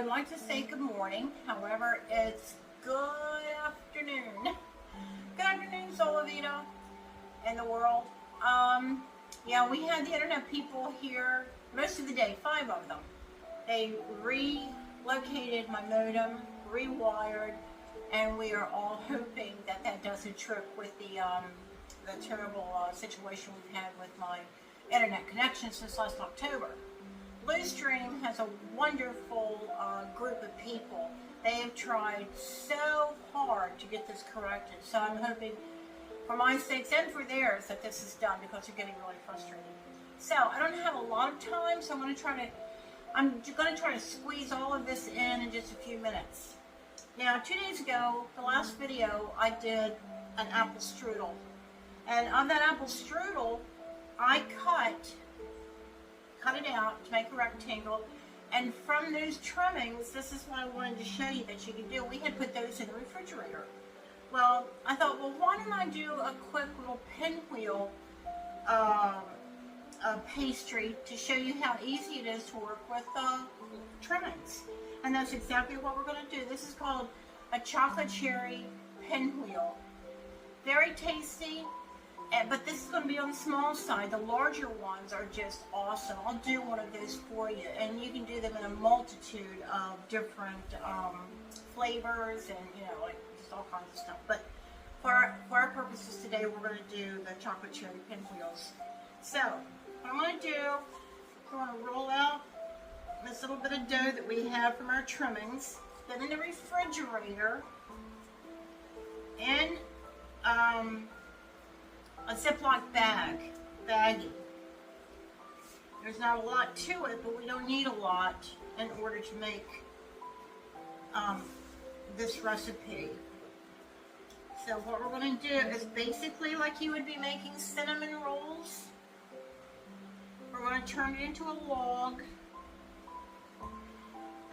would like to say good morning. However, it's good afternoon. Good afternoon, Solavita and the world. Yeah, we had the internet people here most of the day, 5 of them. They relocated my modem, rewired, and we are all hoping that that does a trick with the terrible situation we've had with my internet connection since last October. Bluestream has a wonderful group of people. They have tried so hard to get this corrected. So I'm hoping, for my sakes and for theirs, that this is done because they're getting really frustrated. So I don't have a lot of time, so I'm going to try to squeeze all of this in just a few minutes. Now, 2 days ago, the last video, I did an apple strudel. And on that apple strudel, I cut it out to make a rectangle, and from those trimmings, this is what I wanted to show you that you can do. We had put those in the refrigerator. Well, I thought, well, why don't I do a quick little pinwheel pastry to show you how easy it is to work with trimmings. And that's exactly what we're going to do. This is called a chocolate cherry pinwheel. Very tasty. But this is going to be on the small side. The larger ones are just awesome. I'll do one of those for you. And you can do them in a multitude of different flavors and, like just all kinds of stuff. But for our purposes today, we're going to do the chocolate cherry pinwheels. So, what I'm going to do, I'm going to roll out this little bit of dough that we have from our trimmings. Then in the refrigerator, in a Ziploc baggie. There's not a lot to it, but we don't need a lot in order to make this recipe. So what we're going to do is basically like you would be making cinnamon rolls. We're going to turn it into a log.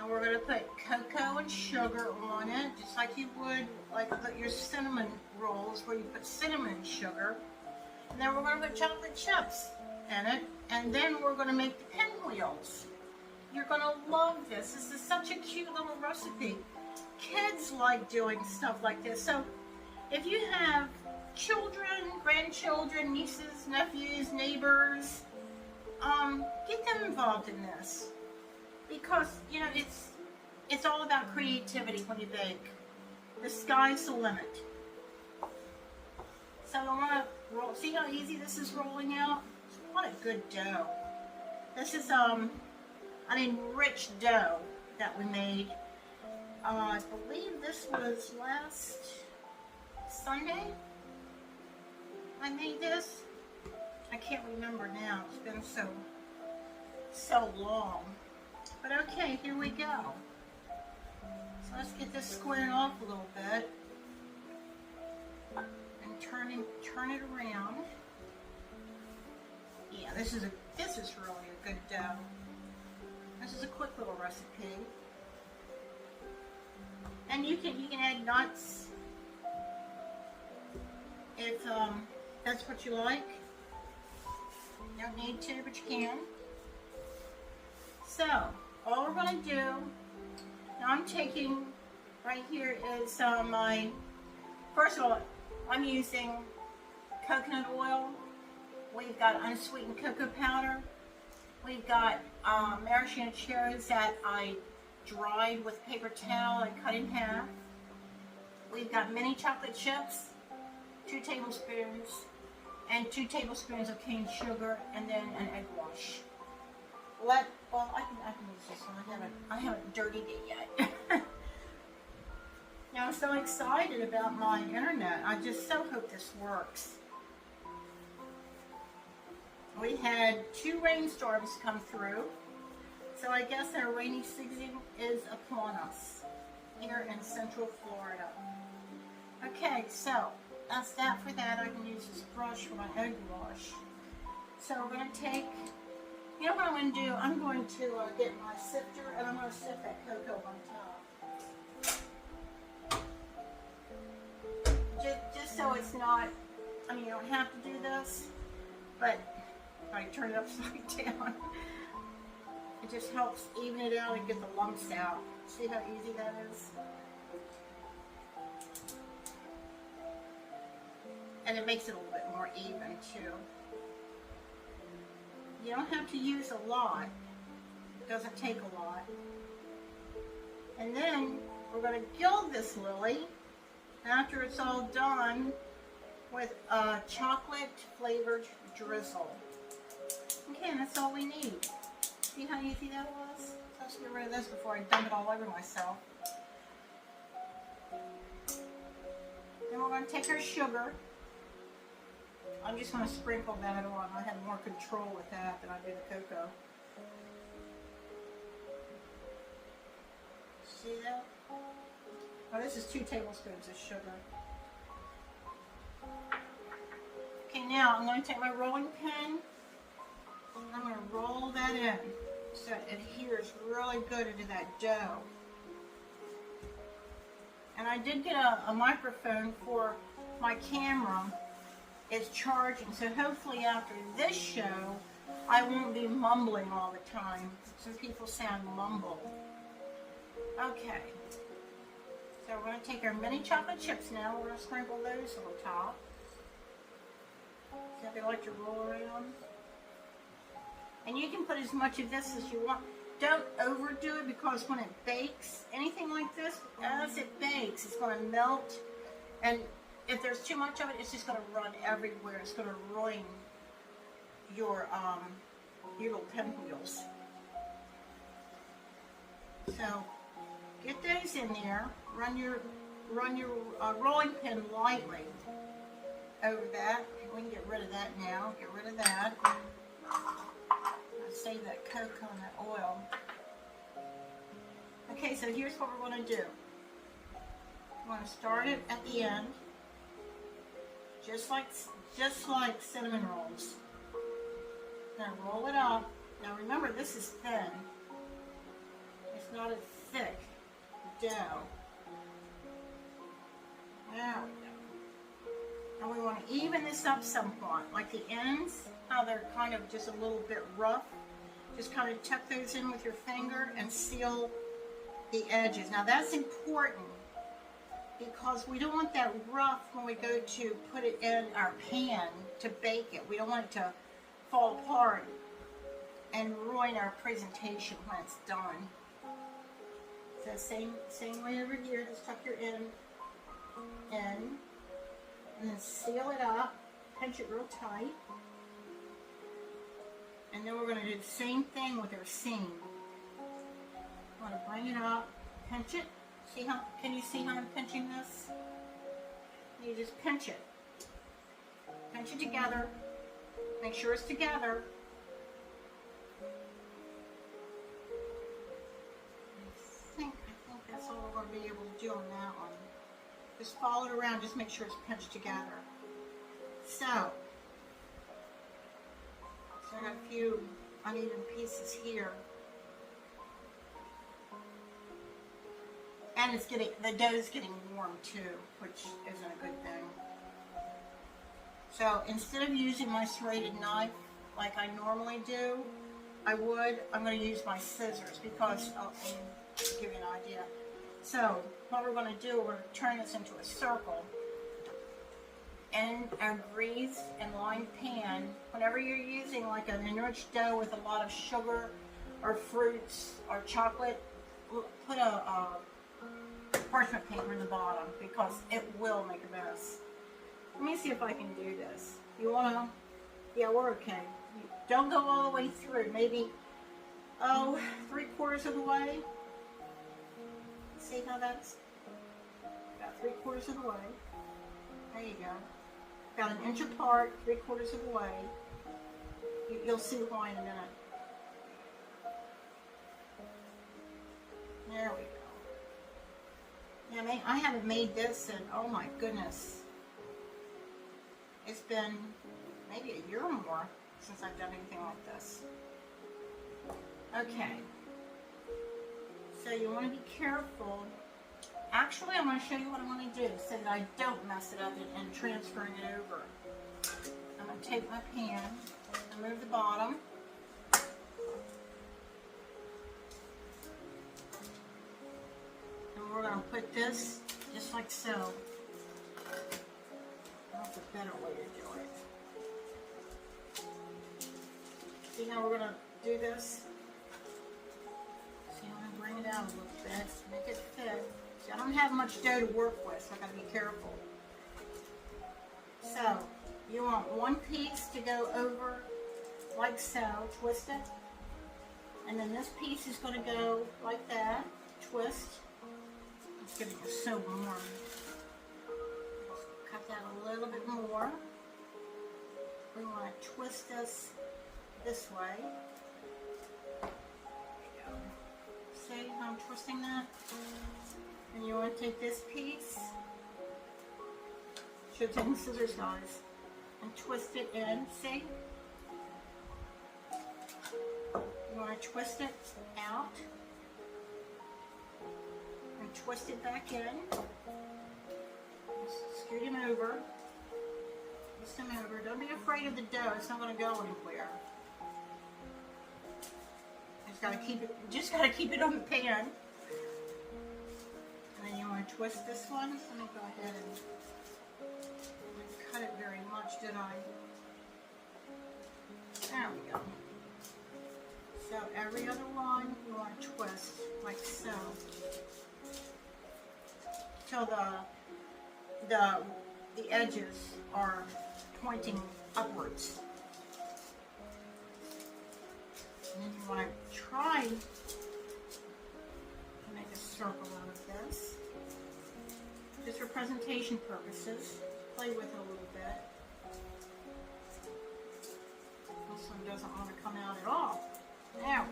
And we're going to put cocoa and sugar on it, just like you would like your cinnamon rolls where you put cinnamon and sugar. And then we're going to put chocolate chips in it, and then we're going to make the pinwheels. You're going to love this. This is such a cute little recipe. Kids like doing stuff like this. So if you have children, grandchildren, nieces, nephews, neighbors, get them involved in this. Because, it's all about creativity when you bake. The sky's the limit. So I want to roll. See how easy this is rolling out? What a good dough. This is an enriched dough that we made. I believe this was last Sunday. I made this. I can't remember now. It's been so long. But okay, here we go. So let's get this squared off a little bit. Turn it around. Yeah, this is really a good dough. This is a quick little recipe. And you can add nuts if that's what you like. You don't need to, but you can. So all we're going to do now, I'm taking right here is first of all, I'm using coconut oil. We've got unsweetened cocoa powder. We've got maraschino cherries that I dried with paper towel and cut in half. We've got mini chocolate chips, 2 tablespoons, and 2 tablespoons of cane sugar, and then an egg wash. I can use this one. I haven't dirtied it yet. Now I'm so excited about my internet. I just so hope this works. We had 2 rainstorms come through, so I guess our rainy season is upon us here in Central Florida. Okay, so that's that for that. I can use this brush for my egg wash. So we're going to take, what I'm going to do? I'm going to get my sifter, and I'm going to sift that cocoa on top. Just so it's not, you don't have to do this, but I turn it upside down. It just helps even it out and get the lumps out. See how easy that is? And it makes it a little bit more even too. You don't have to use a lot. It doesn't take a lot. And then we're going to gild this lily after it's all done with a chocolate flavored drizzle. Okay, and that's all we need. See how easy that was? Let's get rid of this before I dump it all over myself. Then we're going to take our sugar. I'm just going to sprinkle that on. I have more control with that than I do the cocoa. See that? Oh, this is 2 tablespoons of sugar. Okay, now I'm going to take my rolling pin and I'm going to roll that in so it adheres really good into that dough. And I did get a microphone for my camera. It's charging, so hopefully after this show I won't be mumbling all the time. Some people sound mumble. Okay, so we're going to take our mini chocolate chips now. We're going to sprinkle those on top. See how they like to roll around? And you can put as much of this as you want. Don't overdo it because when it bakes, anything like this, as it bakes, it's going to melt. And if there's too much of it, it's just going to run everywhere. It's going to ruin your little pinwheels. So get those in there. Run your rolling pin lightly over that. We can get rid of that now. Get rid of that. I'll save that cocoa and that oil. Okay, so here's what we're going to do. We're going to start it at the end, just like cinnamon rolls. Now roll it up. Now remember, this is thin. It's not a thick dough. There we go. And we want to even this up somewhat, like the ends, how they're kind of just a little bit rough. Just kind of tuck those in with your finger and seal the edges. Now that's important because we don't want that rough when we go to put it in our pan to bake it. We don't want it to fall apart and ruin our presentation when it's done. So same way over here, just tuck your end in, and then seal it up, pinch it real tight. And then we're going to do the same thing with our seam. I'm going to bring it up, pinch it. See how? Can you see how I'm pinching this? You just pinch it. Pinch it together. Make sure it's together. I think that's all we're going to be able to do on that one. Just follow it around. Just make sure it's pinched together. So I got a few uneven pieces here. And the dough's getting warm too, which isn't a good thing. So instead of using my serrated knife like I normally do, I'm going to use my scissors because I'll give you an idea. So what we're going to do, we're going to turn this into a circle. In a greased and lined pan, whenever you're using like an enriched dough with a lot of sugar or fruits or chocolate, put a parchment paper in the bottom because it will make a mess. Let me see if I can do this. You want to? Yeah, we're okay. Don't go all the way through. Maybe, 3/4 of the way. See how that's? About 3/4 of the way. There you go. About an inch apart, 3/4 of the way. You'll see why in a minute. There we go. Yeah, I haven't made this in, oh my goodness. It's been maybe a year or more since I've done anything like this. Okay. So you want to be careful. Actually, I'm going to show you what I'm going to do so that I don't mess it up and transferring it over. I'm going to take my pan, remove the bottom, we're going to put this just like so. That's a better way to do it. See how we're going to do this? See, I'm going to bring it out a little bit, make it fit. See, I don't have much dough to work with, so I've got to be careful. So, you want one piece to go over like so, twist it. And then this piece is going to go like that, twist. It's getting so warm. Cut that a little bit more. We want to twist this way. There you go. See how I'm twisting that? And you want to take this piece. Should have taken scissors, guys. And twist it in, see? You want to twist it out. And twist it back in. Scoot him over. Twist him over. Don't be afraid of the dough. It's not going to go anywhere. Just gotta keep it on the pan. And then you want to twist this one. Let me go ahead and cut it very much, did I? There we go. So every other one you want to twist like so. Till the edges are pointing upwards. And then you want to try to make a circle out of this. Just for presentation purposes. Play with it a little bit. This one doesn't want to come out at all. There we go.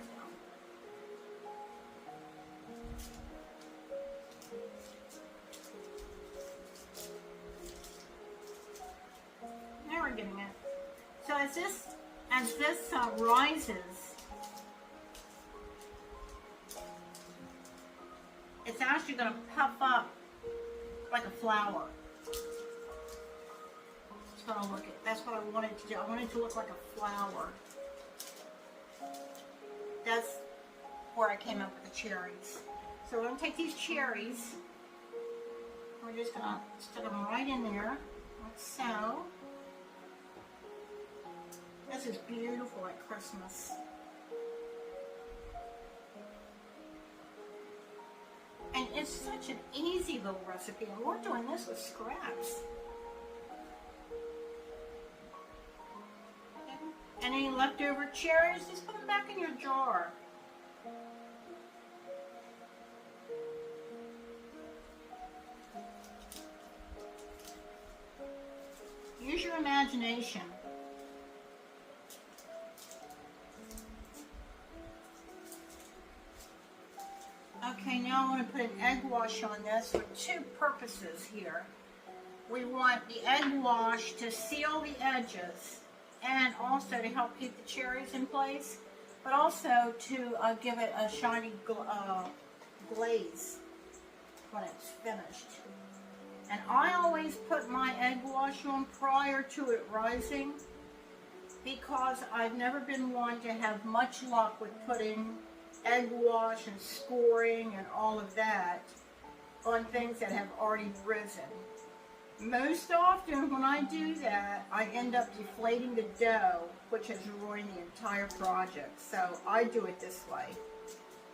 Now we're getting it. So as this rises, it's actually going to puff up like a flower. That's what I wanted to do. I wanted it to look like a flower. That's where I came up with the cherries. So we're going to take these cherries. We're just going to stick them right in there, like so. This is beautiful at Christmas. And it's such an easy little recipe. And we're doing this with scraps. Any leftover cherries, just put them back in your jar. Use your imagination. Okay, now I want to put an egg wash on this for two purposes here. We want the egg wash to seal the edges and also to help keep the cherries in place, but also to give it a shiny glaze when it's finished. And I always put my egg wash on prior to it rising because I've never been one to have much luck with putting egg wash and scoring and all of that on things that have already risen. Most often when I do that, I end up deflating the dough, which has ruined the entire project. So I do it this way.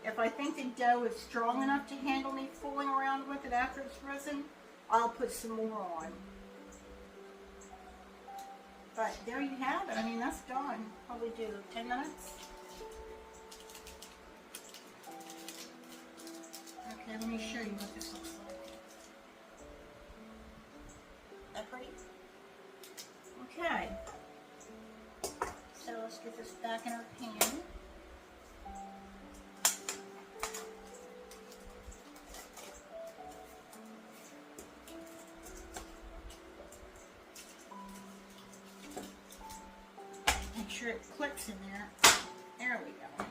If I think the dough is strong enough to handle me fooling around with it after it's risen, I'll put some more on. But there you have it. I mean, that's done. Probably do 10 minutes. Okay, let me show you what this looks like. That pretty? Okay. So let's get this back in our pan. Make sure it clicks in there. There we go.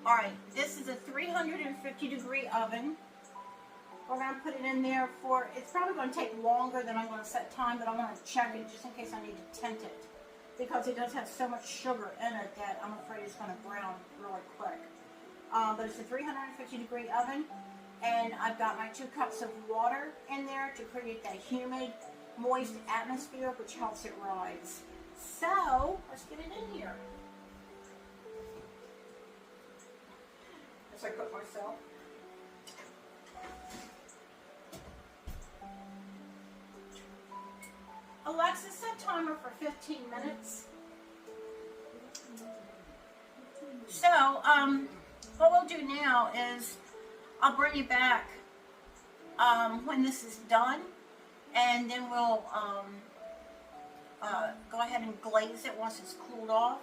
Alright, this is a 350 degree oven. We're going to put it in there for, it's probably going to take longer than I'm going to set time, but I'm going to check it just in case I need to tint it. Because it does have so much sugar in it that I'm afraid it's going to brown really quick. but it's a 350 degree oven. And I've got my 2 cups of water in there to create that humid, moist atmosphere, which helps it rise. So, let's get it in here. As I cook myself. Alexa, set timer for 15 minutes. So, what we'll do now is I'll bring you back when this is done, and then we'll go ahead and glaze it once it's cooled off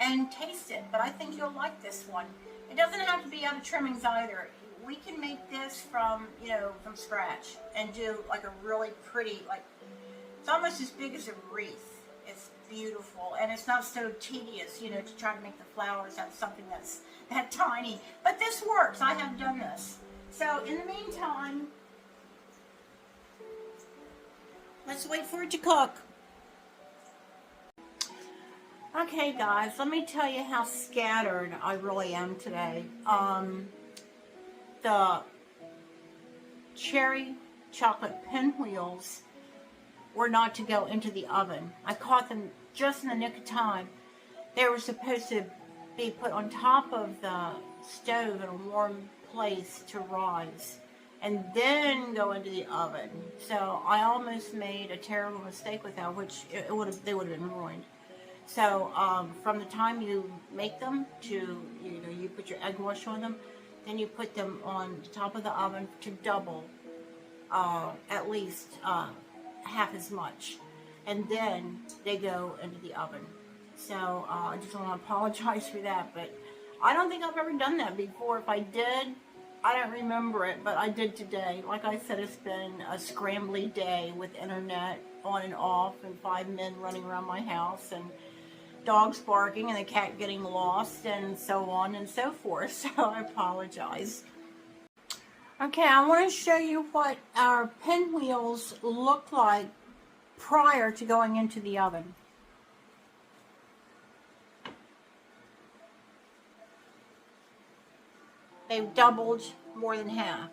and taste it. But I think you'll like this one. It doesn't have to be out of trimmings either. We can make this from, from scratch and do like a really pretty, it's almost as big as a wreath. It's beautiful, and it's not so tedious, to try to make the flowers out of something that's that tiny. But this works. I have done this. So in the meantime, let's wait for it to cook. Okay, guys, let me tell you how scattered I really am today. The cherry chocolate pinwheels were not to go into the oven. I caught them just in the nick of time. They were supposed to be put on top of the stove in a warm place to rise and then go into the oven. So I almost made a terrible mistake with that, which they would have been ruined. So from the time you make them to, you put your egg wash on them, then you put them on the top of the oven to double at least half as much, and then they go into the oven. So I just want to apologize for that, but I don't think I've ever done that before. If I did, I don't remember it, but I did today. Like I said, it's been a scrambly day with internet on and off, and 5 men running around my house, and dogs barking, and the cat getting lost, and so on and so forth. So I apologize. Okay, I want to show you what our pinwheels look like prior to going into the oven. They've doubled more than half.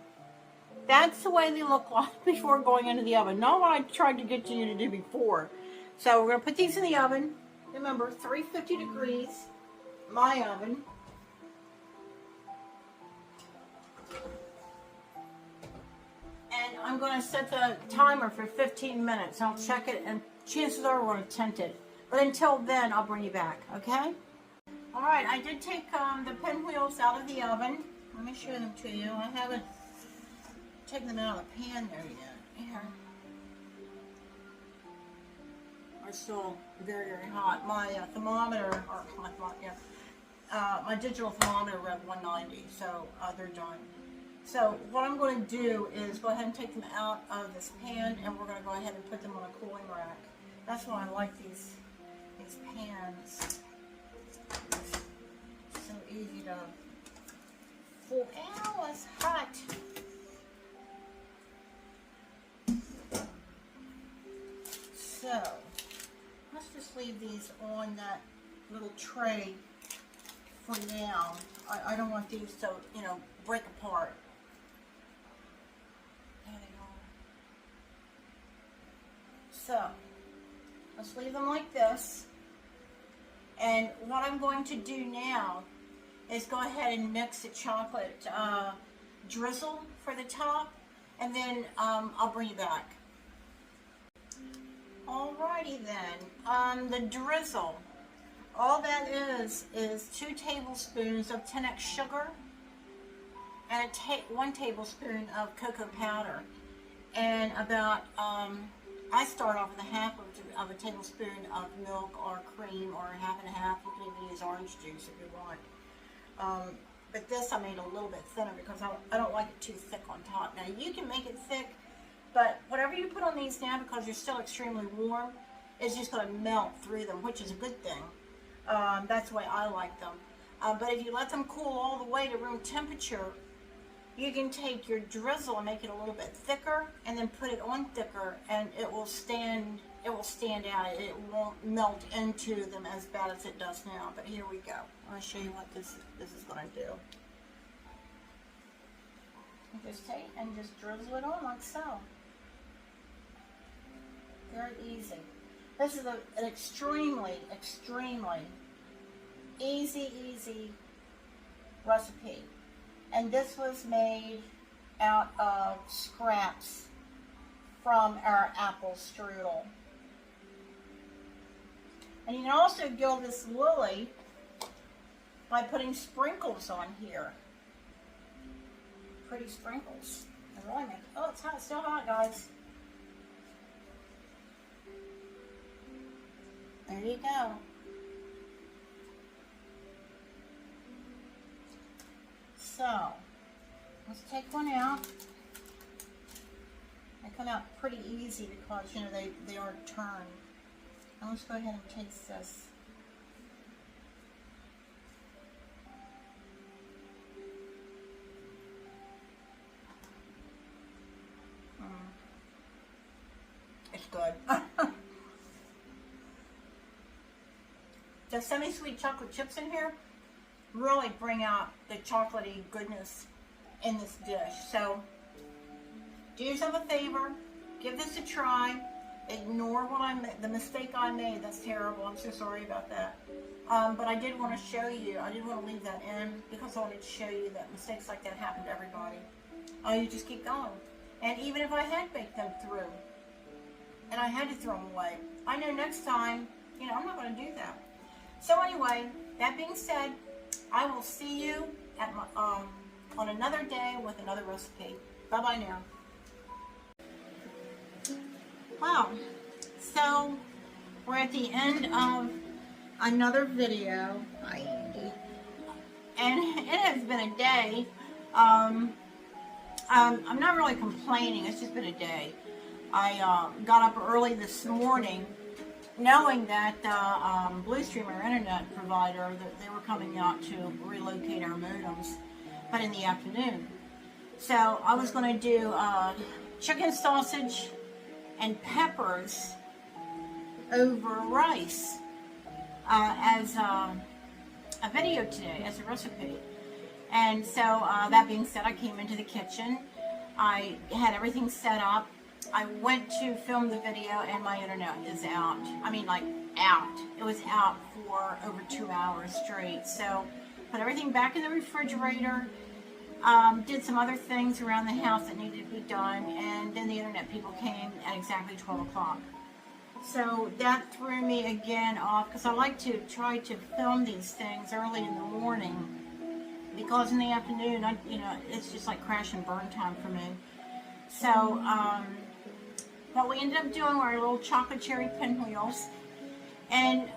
That's the way they look like before going into the oven. Not what I tried to get you to do before. So we're going to put these in the oven. Remember, 350 degrees, my oven. And I'm going to set the timer for 15 minutes. I'll check it, and chances are we're going to tent it. But until then, I'll bring you back, okay? All right, I did take the pinwheels out of the oven. Let me show them to you. I haven't taken them out of the pan there yet. Here. They're still very, very hot. My thermometer, or my digital thermometer read 190, so they're done. So what I'm going to do is go ahead and take them out of this pan, and we're going to go ahead and put them on a cooling rack. That's why I like these pans. It's so easy to fold. Ow, it's hot. So let's just leave these on that little tray for now. I don't want these to, break apart. There they are. So let's leave them like this. And what I'm going to do now is go ahead and mix the chocolate drizzle for the top, and then I'll bring you back. Alrighty then, the drizzle. All that is 2 tablespoons of 10x sugar and 1 tablespoon of cocoa powder, and about I start off with a half of a tablespoon of milk or cream, or half and half. You can even use orange juice if you want. But this I made a little bit thinner because I don't like it too thick on top. Now you can make it thick, but whatever you put on these now, because they're still extremely warm, is just going to melt through them, which is a good thing. That's the way I like them. But if you let them cool all the way to room temperature, you can take your drizzle and make it a little bit thicker, and then put it on thicker, and it will stand out. It won't melt into them as bad as it does now. But here we go. I'll show you what this is going to do. You just take and just drizzle it on like so. Very easy. This is an extremely easy recipe. And this was made out of scraps from our apple strudel. And you can also gild this lily by putting sprinkles on here. Pretty sprinkles. They really make, oh, it's hot, still hot, guys. There you go. So, let's take one out. They come out pretty easy because, you know, they aren't turned. Now let's go ahead and taste this. It's good. The semi-sweet chocolate chips in here really bring out the chocolatey goodness in this dish. So do yourself a favor, give this a try. Ignore the mistake I made. That's terrible. I'm so sorry about that. But I did want to show you. I didn't want to leave that in because I wanted to show you that mistakes like that happen to everybody. You just keep going. And even if I had baked them through and I had to throw them away, I know next time, you know, I'm not going to do that. So anyway, that being said, I will see you at my, on another day with another recipe. Bye-bye now. Wow, so we're at the end of another video. Hi, Andy. And it has been a day. I'm not really complaining, it's just been a day. I got up early this morning knowing that Bluestream, our internet provider, that they were coming out to relocate our modems, but in the afternoon. So I was going to do chicken sausage and peppers over rice as a video today, as a recipe. And so that being said, I came into the kitchen. I had everything set up. I went to film the video and my internet is out. I mean, like, out. It was out for over 2 hours straight. So put everything back in the refrigerator. Did some other things around the house that needed to be done, and then the internet people came at exactly 12 o'clock. So that threw me again off, because I like to try to film these things early in the morning, because in the afternoon, you know, it's just like crash and burn time for me. So what we ended up doing were our little chocolate cherry pinwheels, and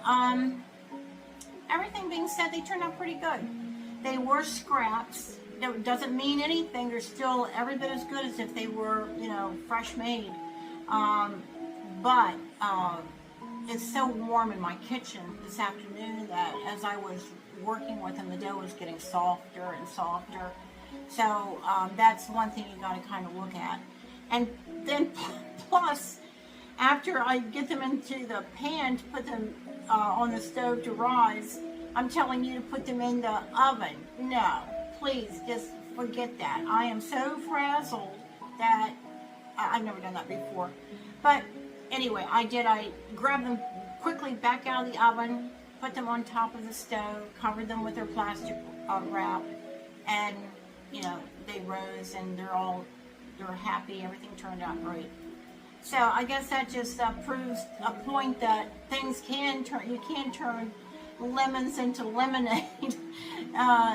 everything being said, they turned out pretty good. They were scraps. It doesn't mean anything. They're still every bit as good as if they were, you know, fresh made. But it's so warm in my kitchen this afternoon that as I was working with them, the dough was getting softer and softer. So that's one thing you got to kind of look at. And then plus, after I get them into the pan to put them on the stove to rise, I'm telling you to put them in the oven. No. Please, just forget that. I am so frazzled that I've never done that before. But anyway, I grabbed them quickly back out of the oven, put them on top of the stove, covered them with their plastic wrap, and, you know, they rose and they're happy. Everything turned out great. So I guess that just proves a point that things can turn, you can turn lemons into lemonade.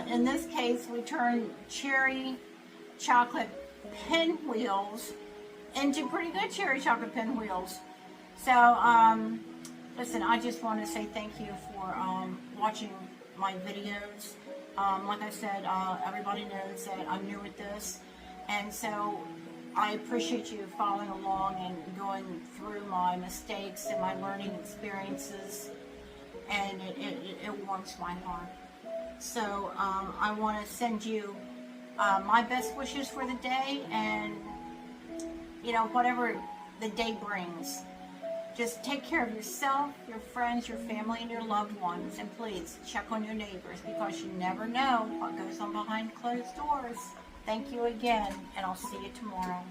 In this case, we turned cherry chocolate pinwheels into pretty good cherry chocolate pinwheels. So, listen, I just want to say thank you for watching my videos. Like I said, everybody knows that I'm new at this, and so I appreciate you following along and going through my mistakes and my learning experiences, and it warms my heart. So I want to send you my best wishes for the day, and, you know, whatever the day brings. Just take care of yourself, your friends, your family, and your loved ones. And please check on your neighbors, because you never know what goes on behind closed doors. Thank you again, and I'll see you tomorrow.